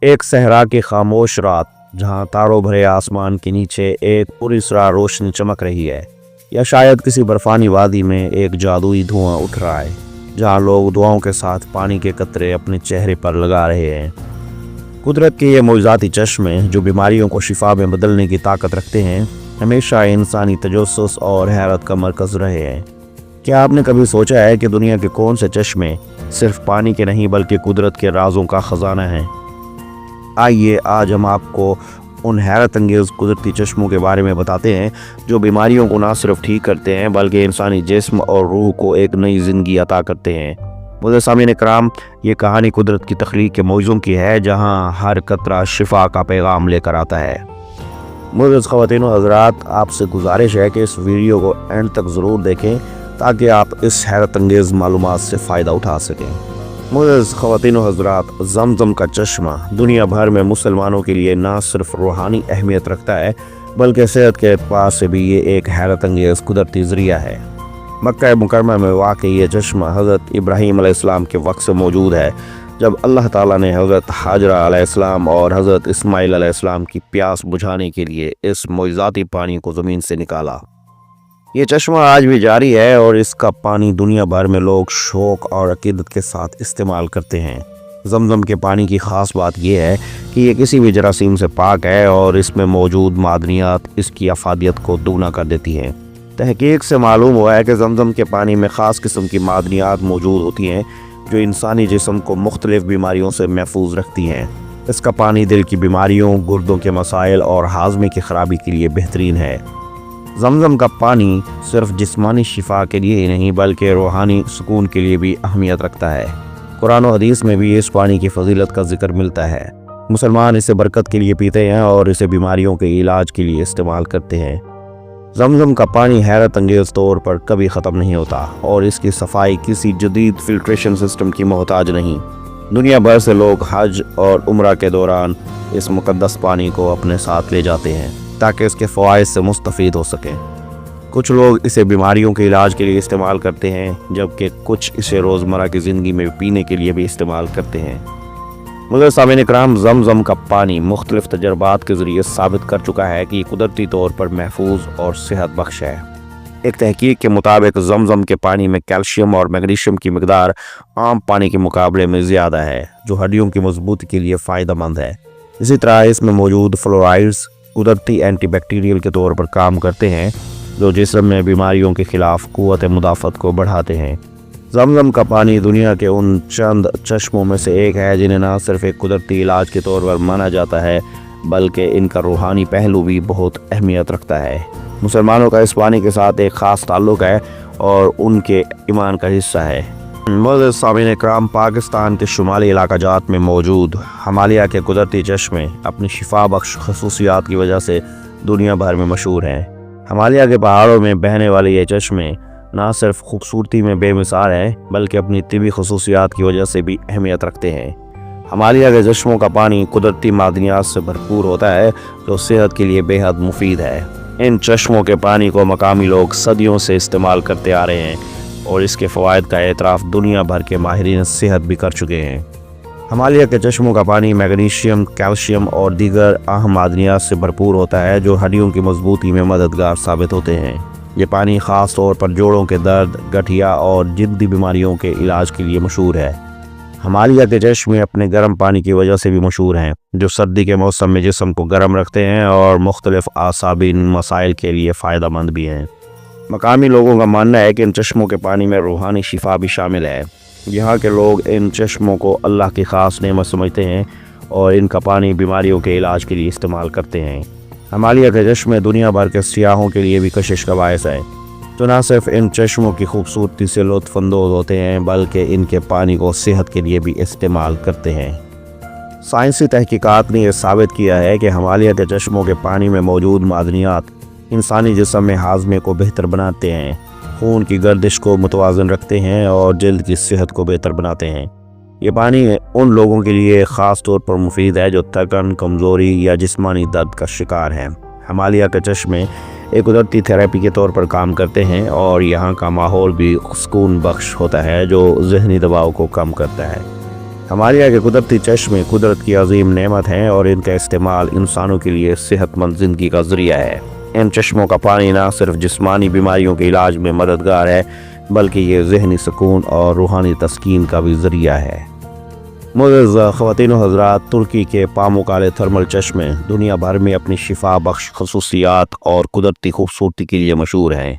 ایک صحرا کی خاموش رات جہاں تاروں بھرے آسمان کے نیچے ایک پوری سرا روشنی چمک رہی ہے، یا شاید کسی برفانی وادی میں ایک جادوئی دھواں اٹھ رہا ہے جہاں لوگ دعاؤں کے ساتھ پانی کے قطرے اپنے چہرے پر لگا رہے ہیں۔ قدرت کے یہ معجزاتی چشمے جو بیماریوں کو شفا میں بدلنے کی طاقت رکھتے ہیں، ہمیشہ انسانی تجسس اور حیرت کا مرکز رہے ہیں۔ کیا آپ نے کبھی سوچا ہے کہ دنیا کے کون سے چشمے صرف پانی کے نہیں بلکہ قدرت کے رازوں کا خزانہ ہیں؟ آئیے آج ہم آپ کو ان حیرت انگیز قدرتی چشموں کے بارے میں بتاتے ہیں جو بیماریوں کو نہ صرف ٹھیک کرتے ہیں بلکہ انسانی جسم اور روح کو ایک نئی زندگی عطا کرتے ہیں۔ معزز سامعین کرام، یہ کہانی قدرت کی تخلیق کے معجزوں کی ہے جہاں ہر قطرہ شفا کا پیغام لے کر آتا ہے۔ معزز خواتین و حضرات، آپ سے گزارش ہے کہ اس ویڈیو کو اینڈ تک ضرور دیکھیں تاکہ آپ اس حیرت انگیز معلومات سے فائدہ اٹھا سکیں۔ معزز خواتین و حضرات، زمزم کا چشمہ دنیا بھر میں مسلمانوں کے لیے نہ صرف روحانی اہمیت رکھتا ہے بلکہ صحت کے اعتبار سے بھی یہ ایک حیرت انگیز قدرتی ذریعہ ہے۔ مکہ مکرمہ میں واقع یہ چشمہ حضرت ابراہیم علیہ السلام کے وقت سے موجود ہے، جب اللہ تعالیٰ نے حضرت حاجرہ علیہ السلام اور حضرت اسماعیل علیہ السلام کی پیاس بجھانے کے لیے اس معجزاتی پانی کو زمین سے نکالا۔ یہ چشمہ آج بھی جاری ہے اور اس کا پانی دنیا بھر میں لوگ شوق اور عقیدت کے ساتھ استعمال کرتے ہیں۔ زمزم کے پانی کی خاص بات یہ ہے کہ یہ کسی بھی جراثیم سے پاک ہے اور اس میں موجود معدنیات اس کی افادیت کو دوگنا کر دیتی ہیں۔ تحقیق سے معلوم ہوا ہے کہ زمزم کے پانی میں خاص قسم کی معدنیات موجود ہوتی ہیں جو انسانی جسم کو مختلف بیماریوں سے محفوظ رکھتی ہیں۔ اس کا پانی دل کی بیماریوں، گردوں کے مسائل اور ہاضمے کی خرابی کے لیے بہترین ہے۔ زمزم کا پانی صرف جسمانی شفا کے لیے ہی نہیں بلکہ روحانی سکون کے لیے بھی اہمیت رکھتا ہے۔ قرآن و حدیث میں بھی اس پانی کی فضیلت کا ذکر ملتا ہے۔ مسلمان اسے برکت کے لیے پیتے ہیں اور اسے بیماریوں کے علاج کے لیے استعمال کرتے ہیں۔ زمزم کا پانی حیرت انگیز طور پر کبھی ختم نہیں ہوتا اور اس کی صفائی کسی جدید فلٹریشن سسٹم کی محتاج نہیں۔ دنیا بھر سے لوگ حج اور عمرہ کے دوران اس مقدس پانی کو اپنے ساتھ لے جاتے ہیں تاکہ اس کے فوائد سے مستفید ہو سکیں۔ کچھ لوگ اسے بیماریوں کے علاج کے لیے استعمال کرتے ہیں جبکہ کچھ اسے روزمرہ کی زندگی میں پینے کے لیے بھی استعمال کرتے ہیں۔ معزز سامعین کرام، زمزم کا پانی مختلف تجربات کے ذریعے ثابت کر چکا ہے کہ یہ قدرتی طور پر محفوظ اور صحت بخش ہے۔ ایک تحقیق کے مطابق زمزم کے پانی میں کیلشیم اور میگنیشیم کی مقدار عام پانی کے مقابلے میں زیادہ ہے، جو ہڈیوں کی مضبوطی کے لیے فائدہ مند ہے۔ اسی طرح اس میں موجود فلورائڈز قدرتی اینٹی بیکٹیریل کے طور پر کام کرتے ہیں جو جسم میں بیماریوں کے خلاف قوت مدافعت کو بڑھاتے ہیں۔ زمزم کا پانی دنیا کے ان چند چشموں میں سے ایک ہے جنہیں نہ صرف ایک قدرتی علاج کے طور پر مانا جاتا ہے بلکہ ان کا روحانی پہلو بھی بہت اہمیت رکھتا ہے۔ مسلمانوں کا اس پانی کے ساتھ ایک خاص تعلق ہے اور ان کے ایمان کا حصہ ہے۔ معزز سامعین کرام، پاکستان کے شمالی علاقہ جات میں موجود ہمالیہ کے قدرتی چشمے اپنی شفا بخش خصوصیات کی وجہ سے دنیا بھر میں مشہور ہیں۔ ہمالیہ کے پہاڑوں میں بہنے والے یہ چشمے نہ صرف خوبصورتی میں بے مثال ہیں بلکہ اپنی طبی خصوصیات کی وجہ سے بھی اہمیت رکھتے ہیں۔ ہمالیہ کے چشموں کا پانی قدرتی معدنیات سے بھرپور ہوتا ہے جو صحت کے لیے بے حد مفید ہے۔ ان چشموں کے پانی کو مقامی لوگ صدیوں سے استعمال کرتے آ رہے ہیں اور اس کے فوائد کا اعتراف دنیا بھر کے ماہرین صحت بھی کر چکے ہیں۔ ہمالیہ کے چشموں کا پانی میگنیشیم، کیلشیم اور دیگر اہم معدنیات سے بھرپور ہوتا ہے جو ہڈیوں کی مضبوطی میں مددگار ثابت ہوتے ہیں۔ یہ پانی خاص طور پر جوڑوں کے درد، گٹھیا اور جلدی بیماریوں کے علاج کے لیے مشہور ہے۔ ہمالیہ کے چشمے اپنے گرم پانی کی وجہ سے بھی مشہور ہیں جو سردی کے موسم میں جسم کو گرم رکھتے ہیں اور مختلف اعصابی مسائل کے لیے فائدہ مند بھی ہیں۔ مقامی لوگوں کا ماننا ہے کہ ان چشموں کے پانی میں روحانی شفا بھی شامل ہے۔ یہاں کے لوگ ان چشموں کو اللہ کی خاص نعمت سمجھتے ہیں اور ان کا پانی بیماریوں کے علاج کے لیے استعمال کرتے ہیں۔ ہمالیہ کے چشمے دنیا بھر کے سیاحوں کے لیے بھی کشش کا باعث ہے، تو نہ صرف ان چشموں کی خوبصورتی سے لطف اندوز ہوتے ہیں بلکہ ان کے پانی کو صحت کے لیے بھی استعمال کرتے ہیں۔ سائنسی تحقیقات نے یہ ثابت کیا ہے کہ ہمالیہ کے چشموں کے پانی میں موجود معدنیات انسانی جسم میں ہاضمے کو بہتر بناتے ہیں، خون کی گردش کو متوازن رکھتے ہیں اور جلد کی صحت کو بہتر بناتے ہیں۔ یہ پانی ان لوگوں کے لیے خاص طور پر مفید ہے جو تھکن، کمزوری یا جسمانی درد کا شکار ہیں۔ ہمالیہ کے چشمے ایک قدرتی تھراپی کے طور پر کام کرتے ہیں اور یہاں کا ماحول بھی سکون بخش ہوتا ہے جو ذہنی دباؤ کو کم کرتا ہے۔ ہمارے یہاں کے قدرتی چشمے قدرت کی عظیم نعمت ہیں اور ان کا استعمال انسانوں کے لیے صحت مند زندگی کا ذریعہ ہے۔ ان چشموں کا پانی نہ صرف جسمانی بیماریوں کے علاج میں مددگار ہے بلکہ یہ ذہنی سکون اور روحانی تسکین کا بھی ذریعہ ہے۔ معزز خواتین و حضرات، ترکی کے پاموکالے تھرمل چشمے دنیا بھر میں اپنی شفا بخش خصوصیات اور قدرتی خوبصورتی کے لیے مشہور ہیں۔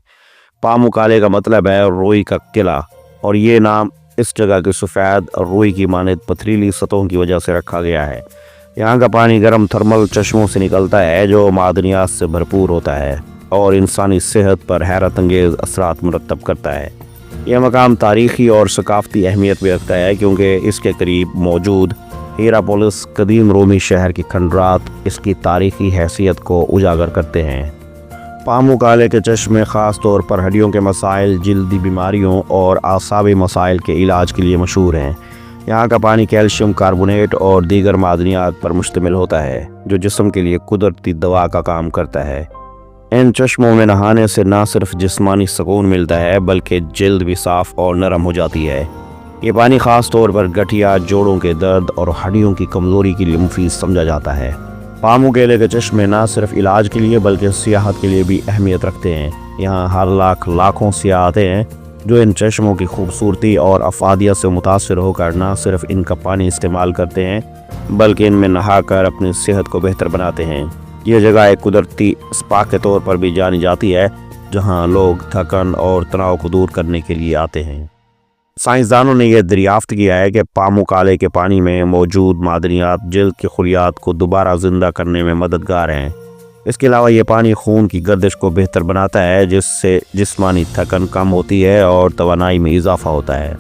پاموکالے کا مطلب ہے روئی کا قلعہ، اور یہ نام اس جگہ کے سفید اور روئی کی مانند پتھریلی سطحوں کی وجہ سے رکھا گیا ہے۔ یہاں کا پانی گرم تھرمل چشموں سے نکلتا ہے جو معدنیات سے بھرپور ہوتا ہے اور انسانی صحت پر حیرت انگیز اثرات مرتب کرتا ہے۔ یہ مقام تاریخی اور ثقافتی اہمیت بھی رکھتا ہے کیونکہ اس کے قریب موجود ہیراپولس قدیم رومی شہر کی کھنڈرات اس کی تاریخی حیثیت کو اجاگر کرتے ہیں۔ پاموکالے کے چشمے خاص طور پر ہڈیوں کے مسائل، جلدی بیماریوں اور اعصابی مسائل کے علاج کے لیے مشہور ہیں۔ یہاں کا پانی کیلشیم کاربونیٹ اور دیگر معدنیات پر مشتمل ہوتا ہے جو جسم کے لیے قدرتی دوا کا کام کرتا ہے۔ ان چشموں میں نہانے سے نہ صرف جسمانی سکون ملتا ہے بلکہ جلد بھی صاف اور نرم ہو جاتی ہے۔ یہ پانی خاص طور پر گٹھیا، جوڑوں کے درد اور ہڈیوں کی کمزوری کے لیے مفید سمجھا جاتا ہے۔ پاموکالے کے چشمے نہ صرف علاج کے لیے بلکہ سیاحت کے لیے بھی اہمیت رکھتے ہیں۔ یہاں ہر لاکھوں سیاح آتے ہیں جو ان چشموں کی خوبصورتی اور افادیت سے متاثر ہو کر نہ صرف ان کا پانی استعمال کرتے ہیں بلکہ ان میں نہا کر اپنی صحت کو بہتر بناتے ہیں۔ یہ جگہ ایک قدرتی اسپا کے طور پر بھی جانی جاتی ہے جہاں لوگ تھکن اور تناؤ کو دور کرنے کے لیے آتے ہیں۔ سائنسدانوں نے یہ دریافت کیا ہے کہ پاموکالے کے پانی میں موجود معدنیات جلد کے خلیات کو دوبارہ زندہ کرنے میں مددگار ہیں۔ اس کے علاوہ یہ پانی خون کی گردش کو بہتر بناتا ہے جس سے جسمانی تھکن کم ہوتی ہے اور توانائی میں اضافہ ہوتا ہے۔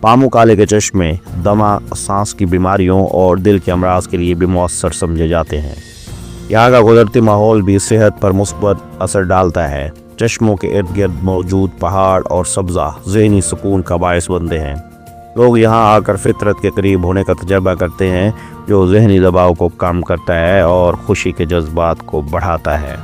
پاموکالے کے چشمے دمہ، سانس کی بیماریوں اور دل کے امراض کے لیے بھی مؤثر سمجھے جاتے ہیں۔ یہاں کا قدرتی ماحول بھی صحت پر مثبت اثر ڈالتا ہے۔ چشموں کے ارد گرد موجود پہاڑ اور سبزہ ذہنی سکون کا باعث بنتے ہیں۔ لوگ یہاں آ کر فطرت کے قریب ہونے کا تجربہ کرتے ہیں جو ذہنی دباؤ کو کم کرتا ہے اور خوشی کے جذبات کو بڑھاتا ہے۔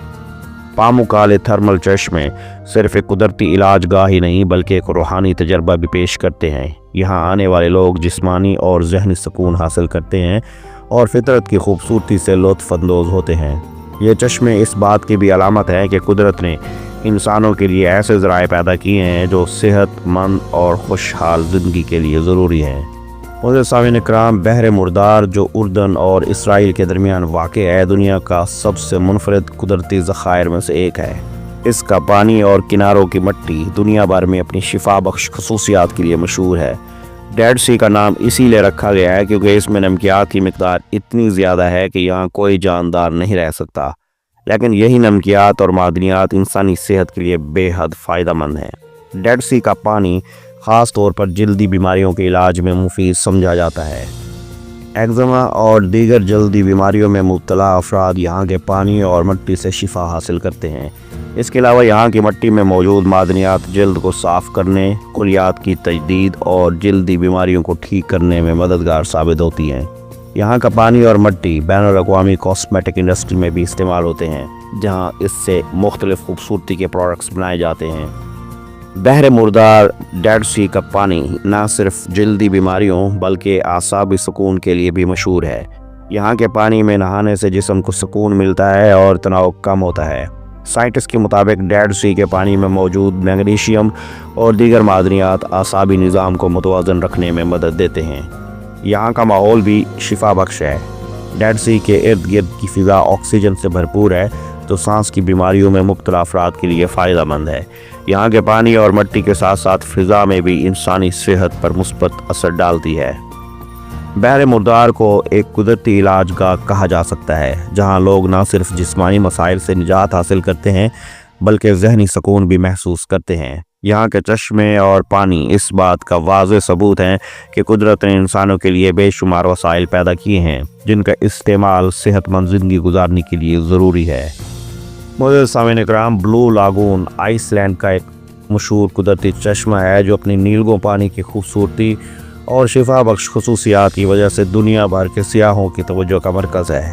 پاموکالے تھرمل چشمے صرف ایک قدرتی علاج گاہ ہی نہیں بلکہ ایک روحانی تجربہ بھی پیش کرتے ہیں۔ یہاں آنے والے لوگ جسمانی اور ذہنی سکون حاصل کرتے ہیں اور فطرت کی خوبصورتی سے لطف اندوز ہوتے ہیں۔ یہ چشمے اس بات کی بھی علامت ہے کہ قدرت نے انسانوں کے لیے ایسے ذرائع پیدا کیے ہیں جو صحت مند اور خوشحال زندگی کے لیے ضروری ہیں۔ معزز سامعین اکرام، بحر مردار جو اردن اور اسرائیل کے درمیان واقع ہے دنیا کا سب سے منفرد قدرتی ذخائر میں سے ایک ہے۔ اس کا پانی اور کناروں کی مٹی دنیا بھر میں اپنی شفا بخش خصوصیات کے لیے مشہور ہے۔ ڈیڈ سی کا نام اسی لیے رکھا گیا ہے کیونکہ اس میں نمکیات کی مقدار اتنی زیادہ ہے کہ یہاں کوئی جاندار نہیں رہ سکتا، لیکن یہی نمکیات اور معدنیات انسانی صحت کے لیے بے حد فائدہ مند ہیں۔ ڈیڈ سی کا پانی خاص طور پر جلدی بیماریوں کے علاج میں مفید سمجھا جاتا ہے۔ ایگزما اور دیگر جلدی بیماریوں میں مبتلا افراد یہاں کے پانی اور مٹی سے شفا حاصل کرتے ہیں۔ اس کے علاوہ یہاں کی مٹی میں موجود معدنیات جلد کو صاف کرنے، خلیات کی تجدید اور جلدی بیماریوں کو ٹھیک کرنے میں مددگار ثابت ہوتی ہیں۔ یہاں کا پانی اور مٹی بین الاقوامی کاسمیٹک انڈسٹری میں بھی استعمال ہوتے ہیں جہاں اس سے مختلف خوبصورتی کے پروڈکٹس بنائے جاتے ہیں۔ بحر مردار ڈیڈ سی کا پانی نہ صرف جلدی بیماریوں بلکہ اعصابی سکون کے لیے بھی مشہور ہے۔ یہاں کے پانی میں نہانے سے جسم کو سکون ملتا ہے اور تناؤ کم ہوتا ہے۔ سائنٹسٹ کے مطابق ڈیڈ سی کے پانی میں موجود میگنیشیم اور دیگر معدنیات اعصابی نظام کو متوازن رکھنے میں مدد دیتے ہیں۔ یہاں کا ماحول بھی شفا بخش ہے۔ ڈیڈ سی کے ارد گرد کی فضا آکسیجن سے بھرپور ہے جو سانس کی بیماریوں میں مبتلا افراد کے لیے فائدہ مند ہے۔ یہاں کے پانی اور مٹی کے ساتھ ساتھ فضا میں بھی انسانی صحت پر مثبت اثر ڈالتی ہے۔ بحر مردار کو ایک قدرتی علاج گاہ کہا جا سکتا ہے جہاں لوگ نہ صرف جسمانی مسائل سے نجات حاصل کرتے ہیں بلکہ ذہنی سکون بھی محسوس کرتے ہیں۔ یہاں کے چشمے اور پانی اس بات کا واضح ثبوت ہیں کہ قدرت نے انسانوں کے لیے بے شمار وسائل پیدا کیے ہیں جن کا استعمال صحت مند زندگی گزارنے کے لیے ضروری ہے۔ معزز سامعین اکرام، بلو لاگون آئس لینڈ کا ایک مشہور قدرتی چشمہ ہے جو اپنی نیلگوں پانی کی خوبصورتی اور شفا بخش خصوصیات کی وجہ سے دنیا بھر کے سیاحوں کی توجہ کا مرکز ہے۔